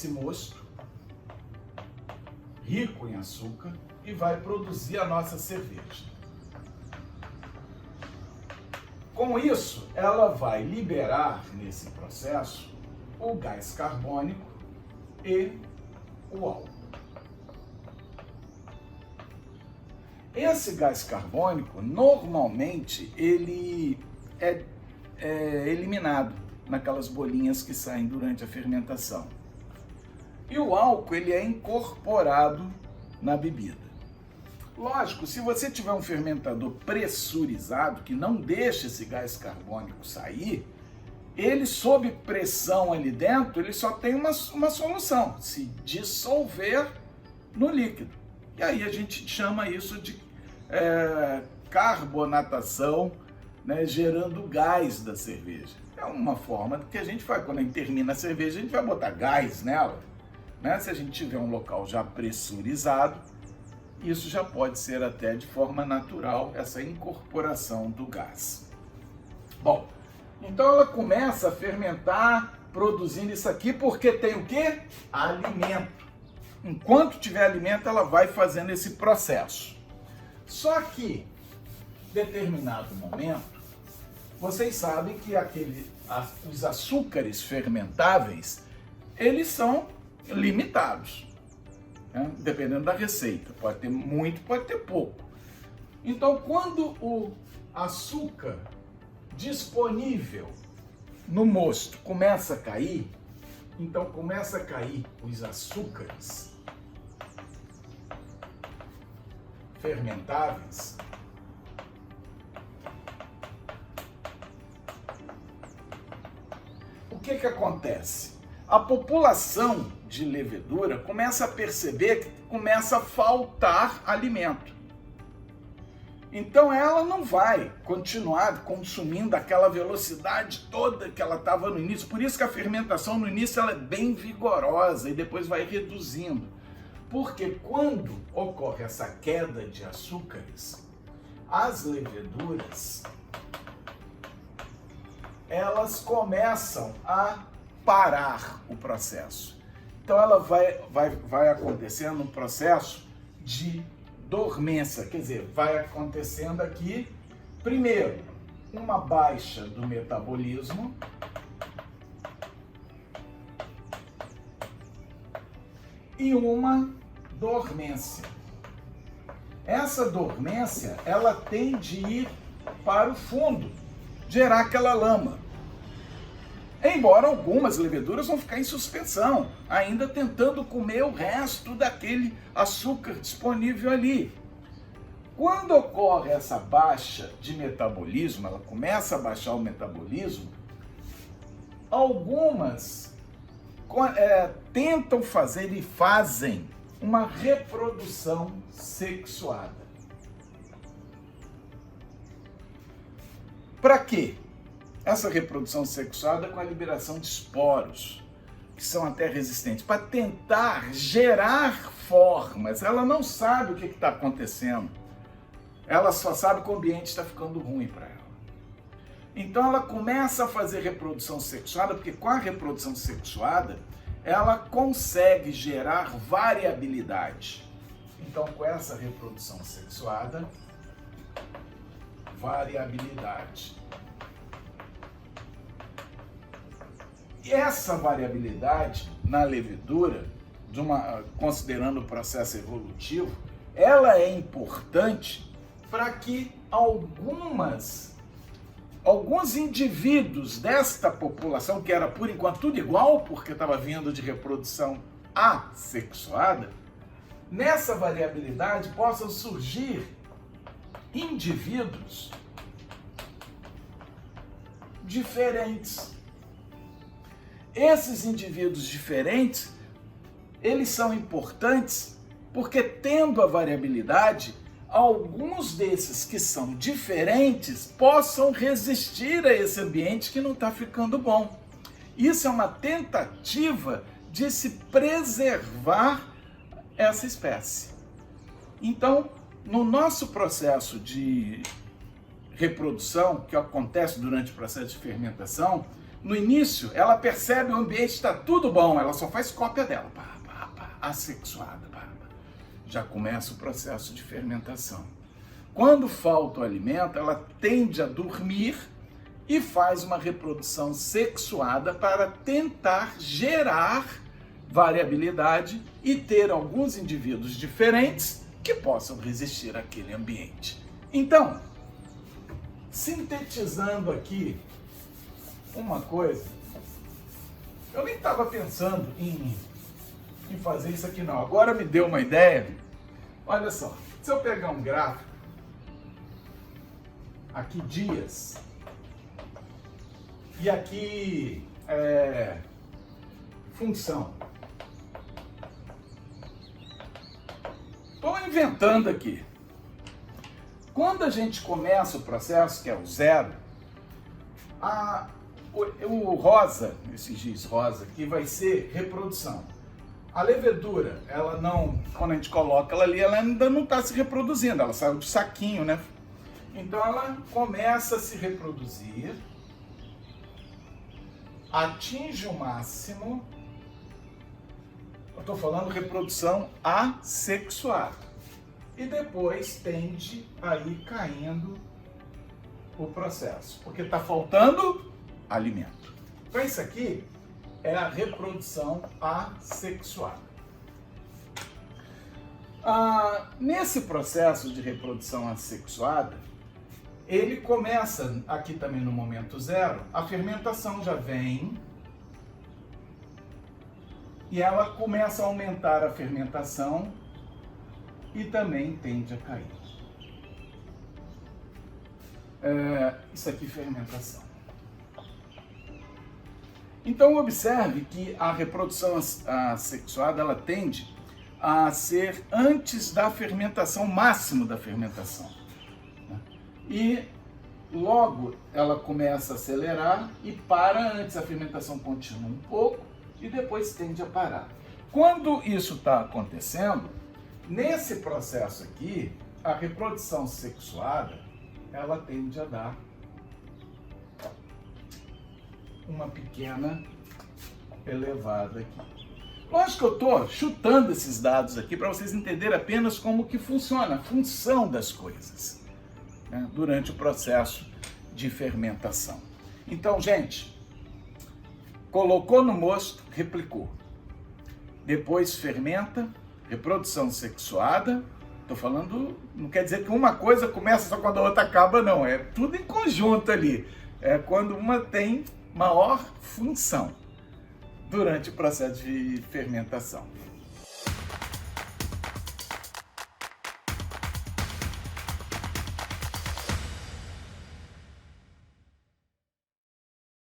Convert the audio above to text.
esse mosto rico em açúcar e vai produzir a nossa cerveja. Com isso, ela vai liberar nesse processo o gás carbônico e o álcool. Esse gás carbônico, normalmente, ele é eliminado naquelas bolinhas que saem durante a fermentação. E o álcool, ele é incorporado na bebida. Lógico, se você tiver um fermentador pressurizado, que não deixa esse gás carbônico sair, ele, sob pressão ali dentro, ele só tem uma solução: se dissolver no líquido. E aí a gente chama isso de carbonatação, né, gerando gás da cerveja. É uma forma que a gente faz. Quando a gente termina a cerveja, a gente vai botar gás nela, né? Se a gente tiver um local já pressurizado, isso já pode ser até de forma natural, essa incorporação do gás. Bom, então ela começa a fermentar, produzindo isso aqui, porque tem o quê? Alimento. Enquanto tiver alimento, ela vai fazendo esse processo. Só que, em determinado momento, vocês sabem que os açúcares fermentáveis, eles são limitados, né? Dependendo da receita. Pode ter muito, pode ter pouco. Então, quando o açúcar disponível no mosto começa a cair, então começa a cair os açúcares fermentáveis, o que acontece? A população de levedura começa a perceber que começa a faltar alimento. Então ela não vai continuar consumindo aquela velocidade toda que ela estava no início. Por isso que a fermentação no início ela é bem vigorosa e depois vai reduzindo. Porque quando ocorre essa queda de açúcares, as leveduras, elas começam a parar o processo. Então ela vai acontecendo um processo de dormência, quer dizer, vai acontecendo aqui, primeiro, uma baixa do metabolismo, e uma dormência. Essa dormência, ela tem de ir para o fundo, gerar aquela lama. Embora algumas leveduras vão ficar em suspensão, ainda tentando comer o resto daquele açúcar disponível ali. Quando ocorre essa baixa de metabolismo, ela começa a baixar o metabolismo, algumas tentam fazer e fazem uma reprodução sexuada. Para quê? Essa reprodução sexuada com a liberação de esporos, que são até resistentes, para tentar gerar formas. Ela não sabe o que está acontecendo. Ela só sabe que o ambiente está ficando ruim para ela. Então ela começa a fazer reprodução sexuada, porque com a reprodução sexuada, ela consegue gerar variabilidade. Então, com essa reprodução sexuada, variabilidade. E essa variabilidade na levedura, considerando o processo evolutivo, ela é importante para que alguns indivíduos desta população, que era por enquanto tudo igual, porque estava vindo de reprodução assexuada, nessa variabilidade possam surgir indivíduos diferentes. Esses indivíduos diferentes, eles são importantes porque, tendo a variabilidade, alguns desses que são diferentes possam resistir a esse ambiente que não está ficando bom. Isso é uma tentativa de se preservar essa espécie. Então, no nosso processo de reprodução, que acontece durante o processo de fermentação, no início, ela percebe o ambiente está tudo bom, ela só faz cópia dela, assexuada. Já começa o processo de fermentação. Quando falta o alimento, ela tende a dormir e faz uma reprodução sexuada para tentar gerar variabilidade e ter alguns indivíduos diferentes que possam resistir àquele ambiente. Então, sintetizando aqui uma coisa, eu nem estava pensando em fazer isso aqui não, agora me deu uma ideia. Olha só, se eu pegar um gráfico, aqui dias, e aqui função. Estou inventando aqui. Quando a gente começa o processo, que é o zero, o rosa, esse giz rosa aqui, vai ser reprodução. A levedura, ela não, quando a gente coloca ela ali, ela ainda não está se reproduzindo, ela saiu do saquinho, né? Então ela começa a se reproduzir, atinge o máximo, eu estou falando reprodução assexuada, e depois tende a ir caindo o processo, porque está faltando alimento. Então isso aqui é a reprodução assexuada. Nesse processo de reprodução assexuada, ele começa, aqui também no momento zero, a fermentação já vem e ela começa a aumentar a fermentação e também tende a cair. Isso aqui é fermentação. Então observe que a reprodução assexuada ela tende a ser antes da fermentação, máximo da fermentação. E logo ela começa a acelerar e para antes, a fermentação continua um pouco e depois tende a parar. Quando isso está acontecendo, nesse processo aqui, a reprodução sexuada ela tende a dar uma pequena elevada aqui. Lógico que eu estou chutando esses dados aqui para vocês entenderem apenas como que funciona, a função das coisas, né, durante o processo de fermentação. Então, gente, colocou no mosto, replicou. Depois fermenta, reprodução sexuada. Estou falando, não quer dizer que uma coisa começa só quando a outra acaba, não. É tudo em conjunto ali. É quando uma tem maior função durante o processo de fermentação.